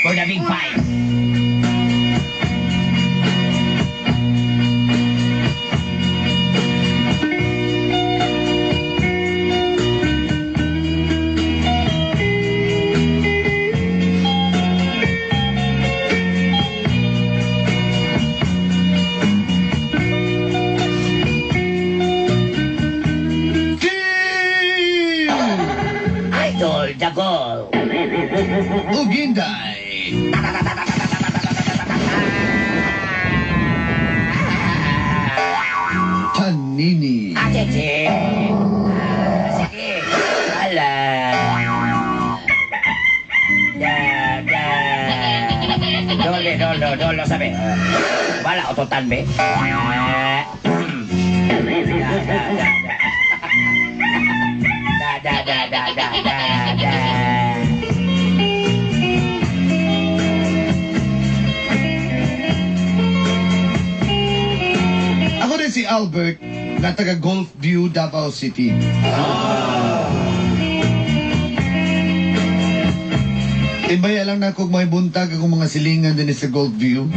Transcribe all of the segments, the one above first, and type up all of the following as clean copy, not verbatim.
for the big fight. Idol, the goal. Uginday. Tanini. Sige. Sige. Ala. Dolo, sabi. Wala, ototan, be. Da. Ako rin si Albert, na taga Golf View, Davao City. Ibaya lang na kung may buntag akong mga silingan din sa Golf View.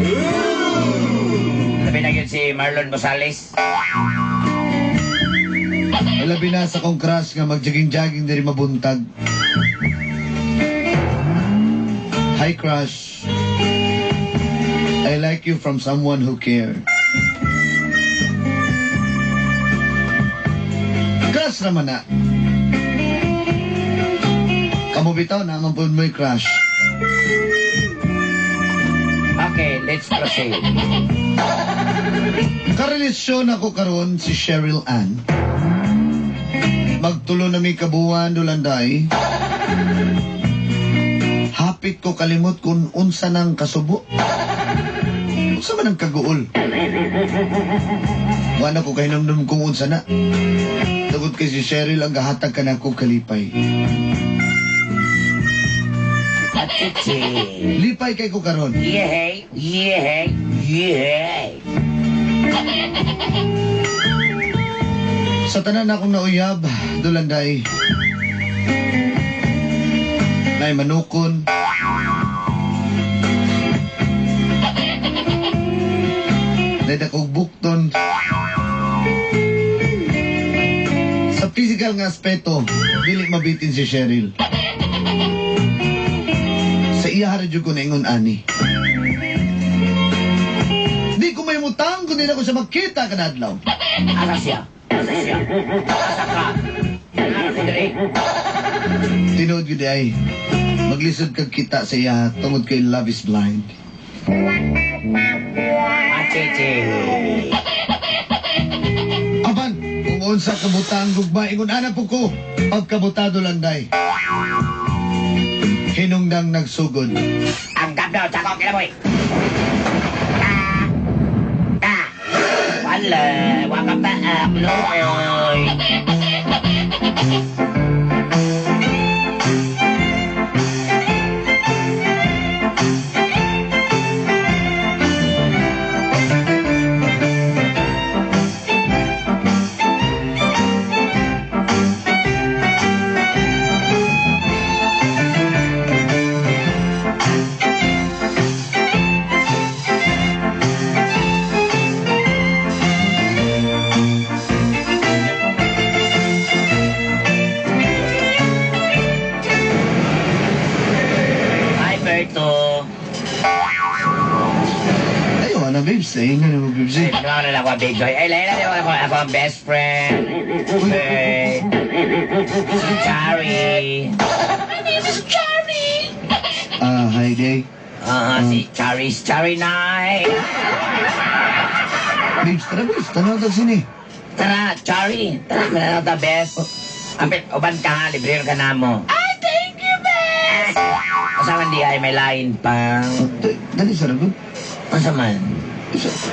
Sabi na yun si Marlon Rosales. Labi na sa kong crush nga mag-jogging-jogging din mabuntag. Hi, crush. I like you from someone who cares. Crush naman na. Kamu bitaw na, mampun mo'y crush. Okay, let's proceed. Karelasyon ako karon si Cheryl Ann. Magtulo na may kabuuan dulanday. Hapit ko kalimot kung unsa ng kasubo. Unsa man ang kaguol. Wala ko kahinamdam kung unsa na. Tugod kay si Cheryl ang gahatag ka na ko kalipay. Atichi. Lipay kay ko karon. Yehey. Sa tanan akong nauyab, dulanday. Nay manukon. Nay dakog bukton. Sa physical nga aspeto, dili mabitin si Cheryl. Sa iya haradyo ko na ingon ani. Di ko may mutang kung di na ko siya makita kanadlaw. Asa siya? Asa ka? Ano ko dali? Tinood ko di ay, maglisod kag kita sa iya tungod kay Love is Blind. Atichi. Aban, kung unsa kabutang gugma, ingon ana po ko, pagkabutado lang day. Hinungdang nagsugod. Ang gabdo, tsaka kinaboy. Wala, waka pa ang looy. Ayaw na babes, ayun na mo babes eh. Ano na ako, big boy. Ay, lahat na ako ang best friend. Okay. Si Chari. My name is Chari. Hi day. Si Chari's Chari Night. Babes, tanaw daw sini. Tara, Chari. Tara, mananaw the best. Ampit, uban ka, libre ka na mo. Ay, thank you, best! Kasama di ay may line pang... Dali sa lagot. Masa man?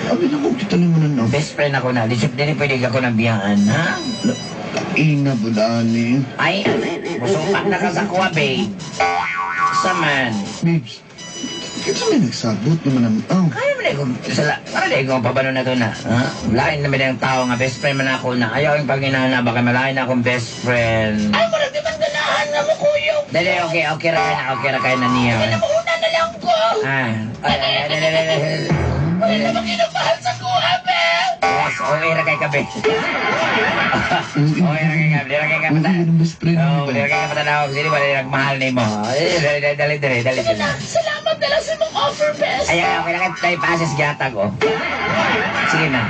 Abi na ko kita ni mo na no. Best friend ako na. Di pwede ako nabiyaan, ha? Ina budani. Ay, musupak na ka sa kuwa, babe. Saman. Babes, kasi may nagsabot naman ang... Oh. Kaya mo na ikong... Para na ikong pabano na to na. Ha? Lain naman yung tao nga. Best friend man ako na. Ayaw yung pag-inahan na. Baka malain na akong best friend. Ay, marag di man ganahan na mo, kuyo. Dali, okay ra kayo na niya. Kaya na mo na lang. Wala namang kinamahal sa kuha, Bel! Yes, okay ra kay ka, Bel. Okay ra kay ka, dili ra kay ka Oo, pata. yun ang best friend mo Oo, ba? dili ra kay ka patanawag, sino ba dili mahal nimo? Dali. Salamat na lang sa mong offer, best. Ayan, okay lang tayo pases gatag, oh. Sige na.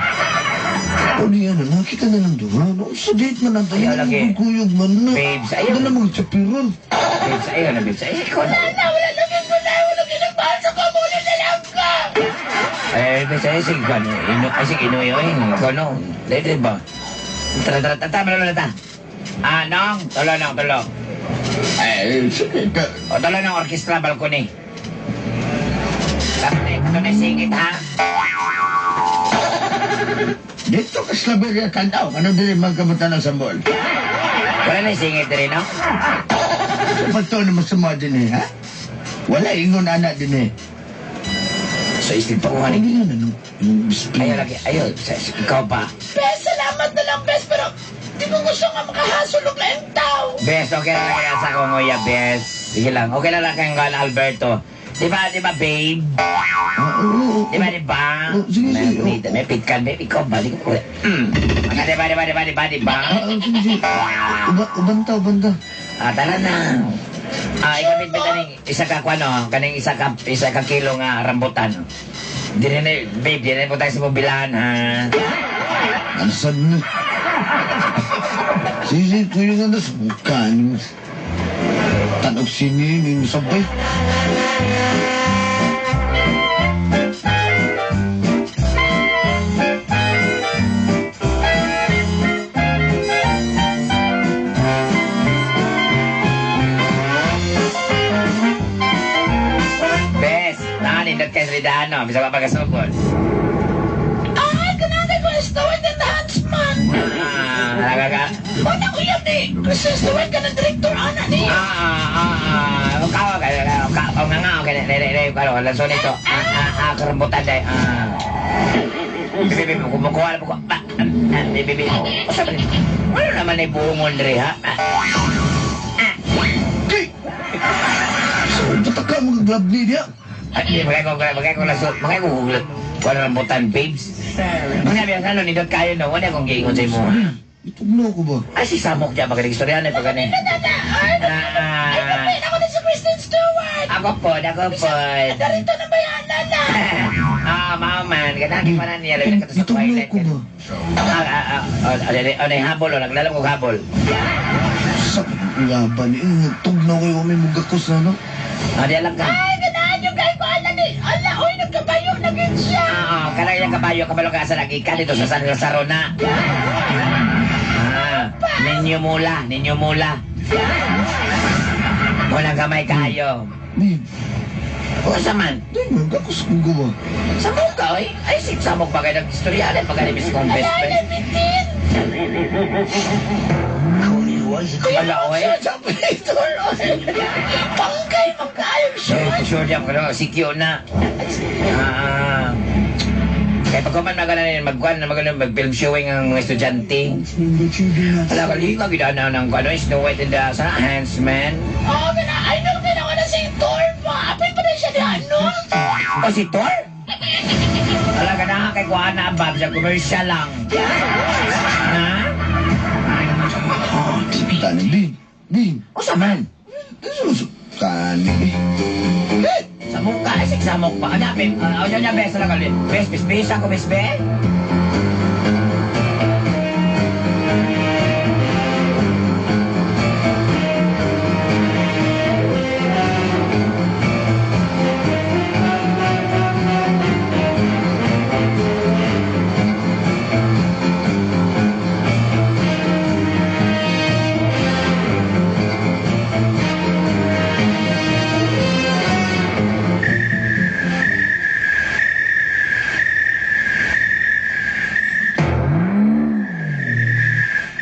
Ano yan, nakita na lang doon. Ano, sa date man natin. Ayaw lagi. Kuyog man na. Babes, ayaw. Ano na magsapiron? Babes, ayun na, babes. Ay, ikaw na. Wala naman mo na. Wala kinamahal sa kamula na lang ka. Ay, babes, ay, sige, ano, ay, sige, inuyoyin. Ikaw, no. Dali ba? Tara, malala. Nong, tulo. Ay, sige ka. O, tulo ng orkestra, balkoni. Ito na singit, ha? Dito ka sa Laberia Kandaw. Ano din magkamutan ng sambol? Wala na singit rin, no? Pato naman sa mga din ha? Wala ingon anak din So, isip pa kuha Ano ni. yan, ano? Yung best friend. Ayaw lagi, ayaw. Ikaw pa. Best, salamat na lang, best. Pero di ko gusto nga makahasulog na yung tao. Bes, okay na lang kaya sa kongoya, Bes. Sige lang, okay na lang kayong Alberto. Di ba, babe? Oo. Di ba? Oh, sige, sige, May pitkan, babe. Ikaw ba? Di ko. Di ba? Sige. Ubanta. Tara na. Ikapit ba kaning isa ka kwano, kaning isa ka kilo nga rambutan. Di rin babe, di rin po tayo sa mobilahan, ha? Ansad na. Sige, kuya nga na sa bukan. Tanog sini, yung sabay. Bes, nakanindot kayo sa lidano, bisa pa pagkasukod. Ay, kanagay ko Stewart enhancement. Halaga ka? Mana ko yan eh. Kasi Stewart ka ng director, anak niya. Kalau langsung itu, kerebutan deh. Bibi, kumukuha na po ko. Bibi, ano naman ay buong Andre, ha? Okay! So, ba't ka mag-glove ni dia? Magkaya ko langsung, magkaya ko hugulat. Wala rambutan, babes. Mga biasa no, nindot kayo no, wala akong giingon sa imo. Itugno ko ba? Ay, si Samok dyan, magaling istorya na pag ganun. Ay, ako din si Kristen Stewart. Ako po. Narito na ba yan, Lala? Mauman, ganagin pa na niya, labing ka to sa Itugno toilet. ko ba? Ano yung habol, naglalong ko habol. Sa laban, tugno kayo may mugakos na, no? Di alam ka. Ay, ganahan yung guy ko, ala ni. Ala, oy, nagkabayo na gin siya. Kanang yung kabalo ka sa nagika dito sa San Lazaro na. Ninyo mula. Walang gamay kayo. Babe, O saman, di magakos ko ba? samok ka, oy. Ay, samok pa kayo nag-istorya. Pag ganibis kong best Ala, friend. bitin. Wala, oy. Pangkay, magkayong siya. Sure diyan ko na, si Kyo na. Kaya pag kuman mag-film showing ang mga estudyante. Wala ka liga, gidana ng Snow White and the Huntsman. Oo, idol ka na ko na si Thor pa. Apay pa na siya ni ano? O si Thor? Wala ka na kay kuha na Bob sa commercial lang. Ha? Tani, babe. Babe, O saman? Kani. Samok ka, isik samok pa. Ano, niya, bes, lang ulit. Bes, ako, bes.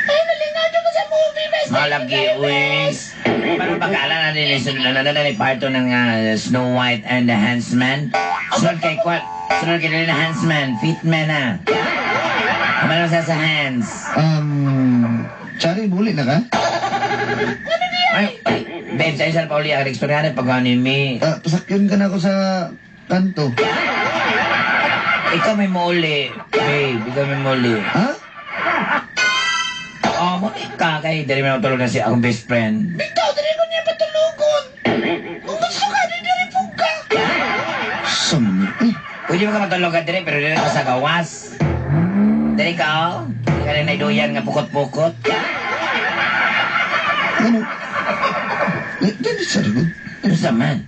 Ay, nalingado ko sa movie, best. Malagi, wis. Parang pagkala na din, nananay parto ng Snow White and the Huntsman. Sunod kay nila Huntsman, Fitman na. Kamano sa hands? Chari, buli na ka? Ay, Babe, sa'yo sa pauli, ang ekstoryahan pag anime. Pasakyan ka na ako sa kanto. Ikaw may muli. Babe, ikaw may muli. Ha? Oh, muli ka. Kaya dari mo natulog na si akong best friend. Bitaw, dali ko niya patulugon. Kung gusto ka, di po ka. Sama Pwede mo ka matulog ka dire, pero dili ka sa gawas. Dari ka, oh. Hindi ka rin naiduyan nga pukot-pukot. Ano? Dali sa rigod. Ano sa man?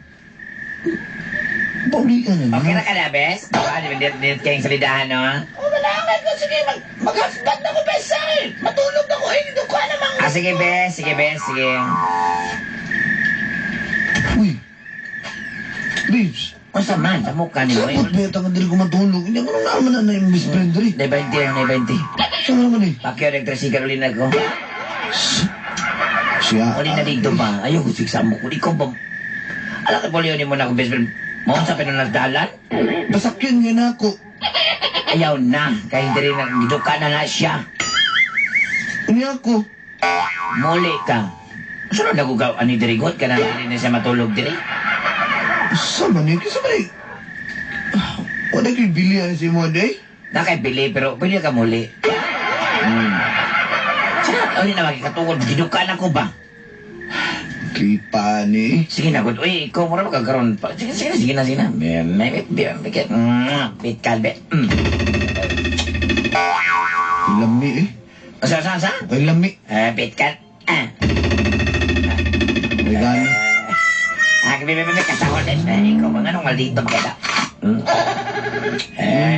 Pauli ka na. Okay na ka na, bes? Baka di kayong salidahan, no? O, malangan ko. Sige, mag-husband na ko, bes, sa akin. Matulog na ko. Eh, hindi ko namang... Ah, sige, bes. Sige, bes. Sige. Uy. Babes. Ano sa man? Sa mukha ni mo, eh. Sabot ba yung tangan dili ko matulog? Hindi ako naman na yung best friend dali. Nay 20 lang, nay 20. Saan naman eh? Pakyo, elektrisikan ulit na ko. Siya. Uli na dito ba? Ayaw ko siksa mo. Uli ko ba? Alam ka, Polio, ni mo na akong best friend. Mo sa pinunagdalan? Pasakyan nga na ako. Ayaw na. Kaya hindi rin nagduka na nga siya. Uni ako. Muli ka. Saan nagugaw? Ani dirigot ka na hindi na siya matulog diri? Sama niya. Kasi ba eh. Wala kayo bilihan si mo day? Nakaibili, pero pwede ka muli. Saan? Uli na magkakatungkol. Giduka na ko ba? Kripa ni. Sige na, good. Uy, ikaw mo na magkakaroon pa. Sige na. May bit. Bit kalbe. Lami eh. Sa? Ay lami. Bit kal. May gana. Bit kasahol. Ikaw ba nga nung maldito makita?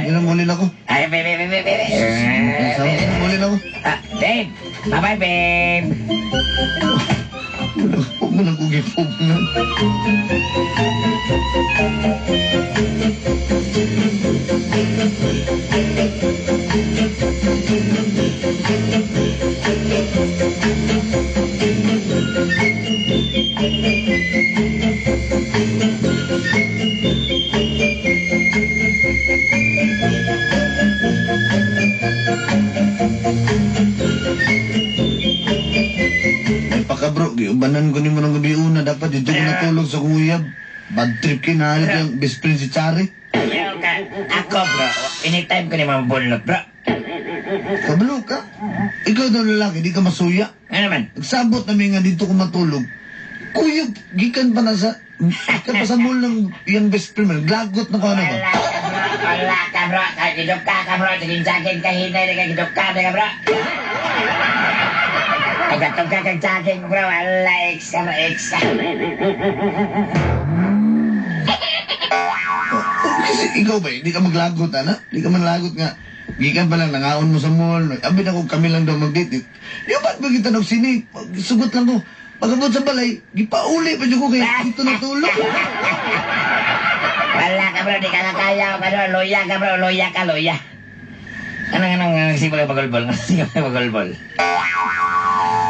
Ilang muli na ako. Ay, babe. Ilang muli na ako. Babe. Bye-bye, babe. Huwag mo nang kugipog na. Ay pakabro, giubanan ko ni mo ng gabi una. Dapat dito ko natulog sa kuyab. Bad trip kinahalit yung best friend si Chari. Ayaw ka. Ako, bro. Anytime ko ni mambulot, bro. Kabalo ka. Ikaw daw lalaki, di ka masuya. Ano naman? Nagsabot namin nga dito ko matulog. Kuyab, gikan pa na sa... Gikan pa sa mall ng yung best friend mo. Naglagot na ko ano ba? Wala ka, bro. Kagidok ka, bro. Saging-saging ka, hinay na kagidok ka, bro. Kagatog ka kag-saging, bro. Wala, extra. Kasi ikaw ba, hindi ka maglagot, ana? Hindi ka maglagot nga. Gikan pa lang, nangaon mo sa mall. Abi na ko, kami lang daw mag-date. Yung ba't ba kita sini? Sugot lang ko. Pagkabot sa balay, gipauli pa dyan ko kaya dito natulog. Wala ka, bro. Di ka na kaya. Bro. Loya ka, bro. Loya ka. Anong sipag pagulbol?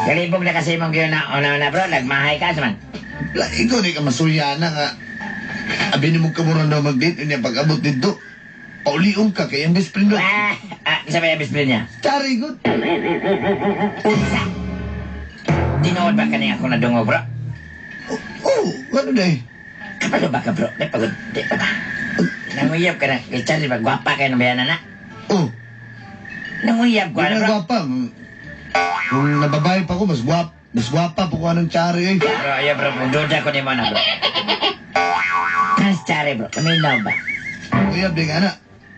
Galibog na kasi mong yun na, bro. Nagmahay ka, saman. Ikaw di ka masuya na nga. Abi ni mo ka mo daw mag-date. Yung pag-abot dito, pauliong ka kaya yung best friend mo. Isa ba yung best friend niya? Chari, good. Unsa? Tinood ba kanya ako nadungog, bro? Ano day? Kapalo ba ka, bro? Di pagod. Di pa ba? Nanguyab ka na. Kay Charlie, ba? Gwapa kayo ng bayanan na? Nanguyab ko, Ano ano, bro? gwapa? Kung nababae pa ko, mas gwapa po ko anong Chari eh. Bro, ayaw, bro. Duda ko ni mo na, bro. Trans Charlie, bro. Kaminaw ba? Uyab, di nga na.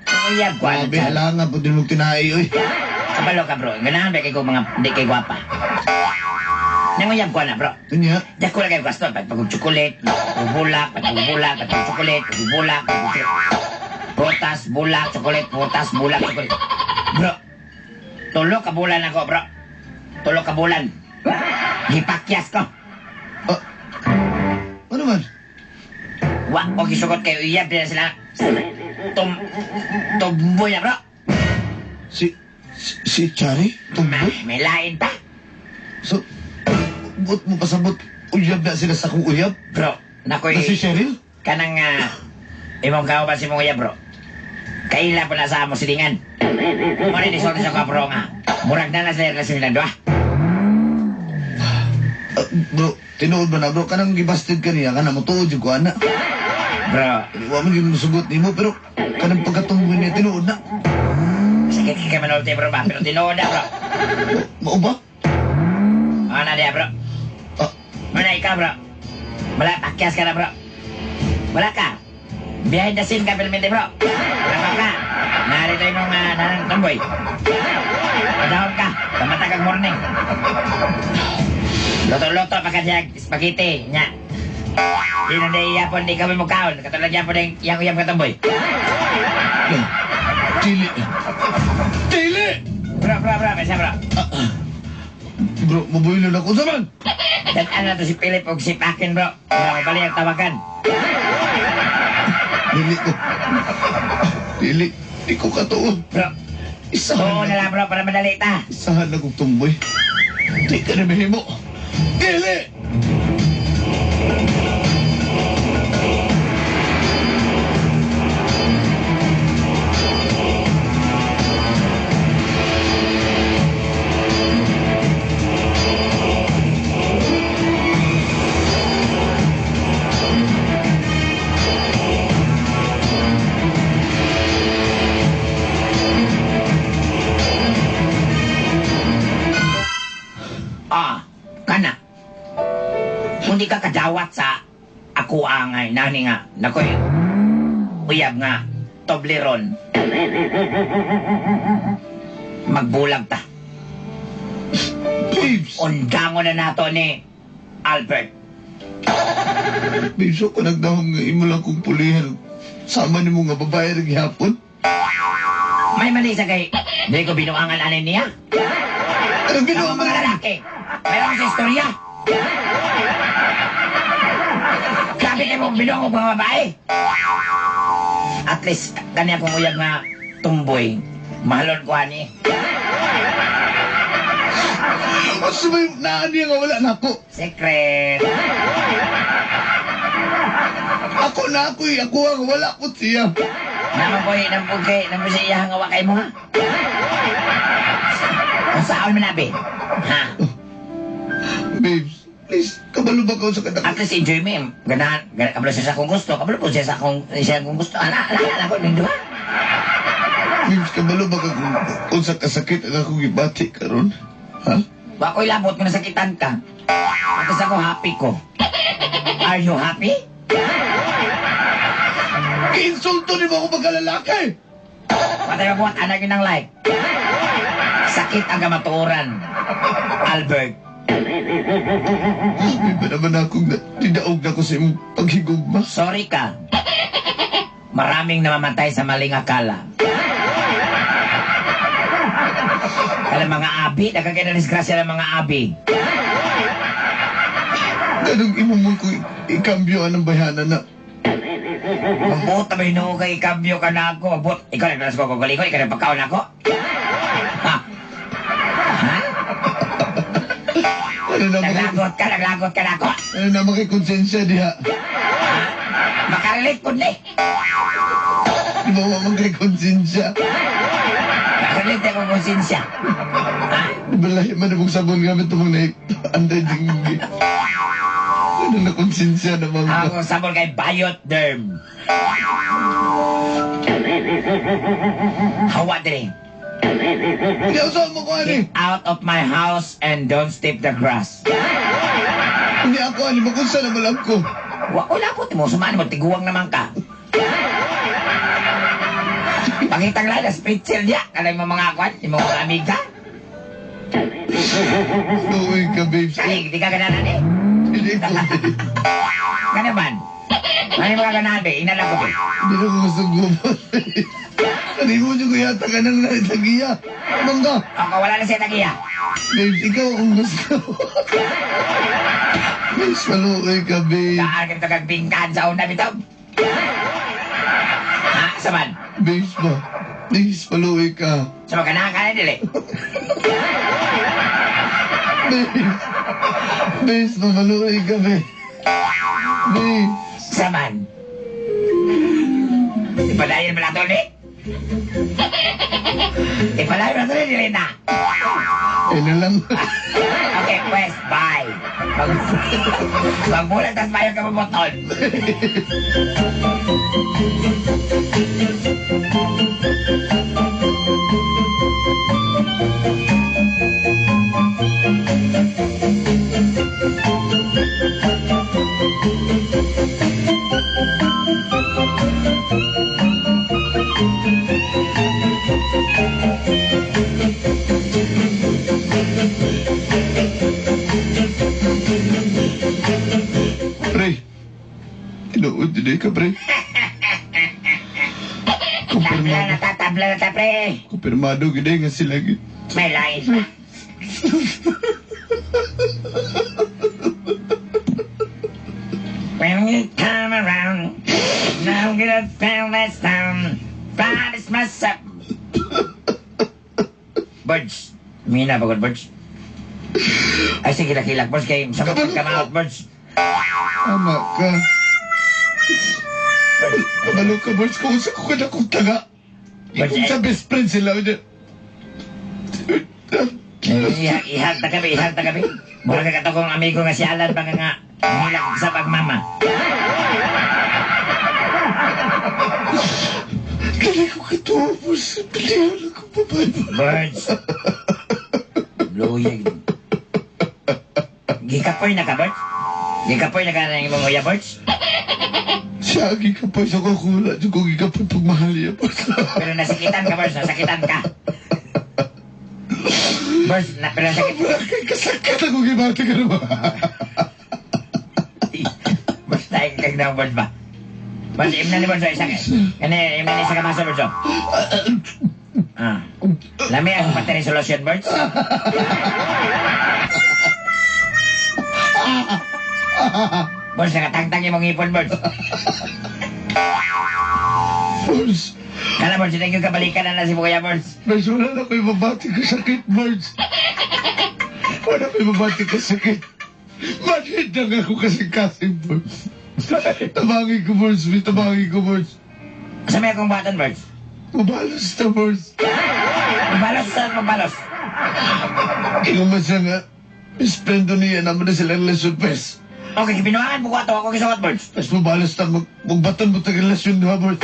Nanguyab ko, ano, Grabe, Charlie? halangan po din mong tinahi eh. Kapalo ka, bro. Ganahan ba kayo mga di kay gwapa? Nanguyab ko na, bro. Kanya, Dako na kayo gusto. Pag-chocolate, pag-bulak, pag-chocolate, pag-bulak, putas, bulak, chocolate, putas, bulak, chocolate. Bro, tulo ka bulan ako, bro. Tulo ka bulan. Gipakyas ko. ano man? Wa, o gisugot kayo, iyab din sila. Tumboy na, bro. Si Chari? Tumboy? May lain pa. So, buot mo pasabot, uyab na sila sa kong uyab? Bro, nakoy, Na si Cheryl? kanang, imong kao ba si mong uyab, bro? Kaila po na sa amo silingan. Muna ni Soto sa kapro nga. Murag na sila relasyon nila doa. Bro, tinuod ba na bro? Kanang gibasted ka niya, kanang mutuod yung ko ana. Bro, Wa man yung sugot ni mo, pero kanang pagkatunggo niya, tinuod na. sakit ka manulti bro ba? Pero tinood na bro. Mao ba? Ano na dia bro? Ah, Mana ikaw bro? Wala, pakyas ka na bro. Wala ka. Behind the scene ka filminte bro. Wala ka. Narito yung mga nanamboy. Padahon ka. Kamatag morning. Loto-loto pagkasyag spaghetti. Nya. Di na yapon di kami mukaon. Katulad yapon yung yang katamboy. Dili. Dili! Bro, besa bro. Bro, mabuhay na ako sa man. Dan ano to si Philip o si Pakin bro. Mabalik ang tawagan. Dili ko. Dili. Di ko katuon. Bro. Oo na lang bro para madali ta. Isahan na kong tumboy. Di ka na mahimo. Dili! Kana. Kung di ka kadawat sa ako angay nani nga nakoy uyab nga Toblerone. Magbulag ta. Babes! Undango na nato ni Albert. Babes, ako nagdahong nga imo lang kong pulihan. Sama ni mo nga babae rin hapon. May mali sa kay di ko binuangan anin niya. Anong Ako ginawa mo mga na? lalaki. Mayroon sa istorya. Sabi kayo mong binuang mo mga babae. At least, kanya kong uyag nga tumboy. Mahalon ko ani. Mas may naani nga wala na ako. Secret. Ako na ako eh. Ako ang wala po siya. Naman po naman siya iyahang awa kay mo ha. Kung saan manabi. Ha? Babes, please, kabalo ba ko sa At kadak? least enjoy mo. Ganahan. Kabalo siya sa akong gusto. Kabalo po siya sa akong gusto. Ala ko nindo ha. Babes, kabalo ba ka kung sa kasakit ang akong ibati karon? Ha? Wa ko'y labot kung nasakitan ka. At least ako happy ko. Are you happy? Insulto ni mo ako magkalalaki! Patay mo buhat anak yun ng like. Sakit ang kamatuoran. Albert. Sabi ba naman akong didaog na ko sa imong paghigugma? Sorry ka. Maraming namamatay sa maling akala. Kala mga abi, nagkakinanisgrasya ng mga abi. Ganong imo mo ko ikambyo ang bayanan na. Mabuot na may nung kay kambyo ka na ako. Mabuot. Ikaw naglalas ko kukulikot. Ikaw nagpagkaon ako. Ha? Ha? Ano na Naglagot ka na ako. Ano na makikonsensya diha? Ha? Makarelate ko na eh. Di ba makikonsensya? Makarelate ako konsensya. Ha? Balay man mong sabon gamit mong naik. Anday dinggi. Ano na konsensya naman ka? Ako sabon kay Bioderm. Hawa din. Hindi ako saan mo ko ani. Get out of my house and don't step the grass. Hindi ako ani. Makunsa naman lang ko. Wala po, mo. Sumaan mo. Tiguang naman ka. Pangitang lang na spritzel niya. Kalay mo mga kwan. Yung mga amiga. Uy ka, babes. Kaya, di ka gananan eh. Hindi ko. Ganaman. Ano yung mga ganahan eh? Inalang ko eh. Hindi na ko gusto gumat. Hindi mo dyan ko yata ka nang naitagiya. Anong ka? Ako, wala na siya tagiya. Babes, ikaw akong gusto. Babes, malukay ka, babes. Kaan ka ito kagbingkaan sa una bitaw. Ha? Saman? Babes ba? Please, malukay ka. Sa mga ganahan ka na dili. Babes. Babes, mamalukay ka, babes. Babes. Saman? Ipadayan mo na ito ulit. Ipalayo na tuloy, Lina. Ano lang. Okay, pues, bye. Magbulat at mayo ka mamutol. Pre. Tinuod din ka, pre. Tabla na ta, pre. Kumpirmado gede nga sila gid. May lain pa. When you come around, now I'm gonna feel this town. Promise myself. Birds. Mina, pagod, birds. Ay, sige, kilak, birds. Kaya sa mga kamahot, birds. Tama ka. Kabalo ka, boys. Kung sa ko na kong taga. Kung sa best friend sila. Ihag ta kami. Mura ka katong amigo nga si Alan, baka nga, hilak sa pagmama. Dali ko katuwa, boys. Pilihan ako, babay. Birds. Bluyag. Gikapoy na ka, birds? Gikapoy na ka na yung mga uya, birds? Siya, gikapoy sa kukula. Diyo ko gikapoy pagmahal niya, boys. Pero nasakitan ka, birds. Nasakitan ka. Birds, pero nasakit. Kasakit ako gibati ka naman. Birds, tayo kagdaw, birds ba? Birds, imna ni birds, isa ka. Imna ni isa ka maso, birds, oh. Lami ang pati resolution, birds. Birds, nakatangtang yung mga ipon, birds. Boys. Kala, birds, hindi yung kabalikan na si Kuya, birds. Boys, wala na ko ibabati ka sakit, boys. Wala ko ibabati ka sakit. Bakit lang ako kasing-kasing, boys. Tabangin ko, boys. Tabangin ko, boys. Sa may akong batan, birds. Mabalos na, boys. Mabalos, saan mabalos? Ikaw man siya nga. Miss Prendo niya naman na silang relasyon, pes. Okay, kipinuhaan po ko ato. Ako kisawat, birds. Pes, mabalos na. Magbaton mo tag relasyon, di ba, boys?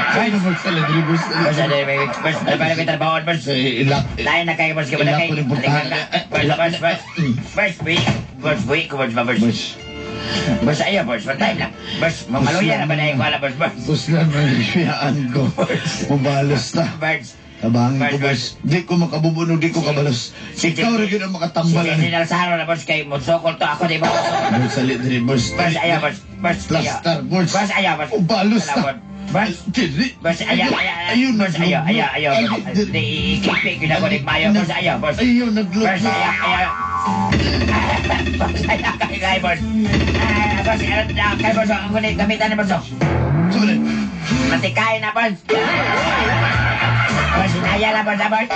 Kaya na, boys, talaga, di, boys. Birds, birds, paano ko trabahoan, birds? Ilak. Tayo na kayo, birds, kabala kayo. Birds, buhi ko, birds, birds. Boys. Birds, ayaw, birds, time lang. Birds, mamaluya na ba na yung wala, birds, birds. Boss na, mangyayaan ko. Mabalos na. Birds. Tabangin ko, boss. Di ko makabubuno, di ko kabalos. Ikaw rin yun ang makatambalan. Si General Saro na, birds, kayo magsokol to ako, di ba? Boss, salit rin, boss. Birds, ayaw, birds. Birds, ayaw. Plastar, boss. Birds, ayaw, birds. Mabalos na. Birds. Dili. Birds, ayaw, Ayun, birds, ayaw, ayaw. Di ikipik yun ako ni Mayo, birds, ayaw, birds. Ayun, naglog. Birds, ayaw. Birds, ayaw, kayo, birds. Birds, kayo, birds, ang kulit, gamitan na, birds. Sulit. Matikain na, birds. Birds, inaya na, birds, birds.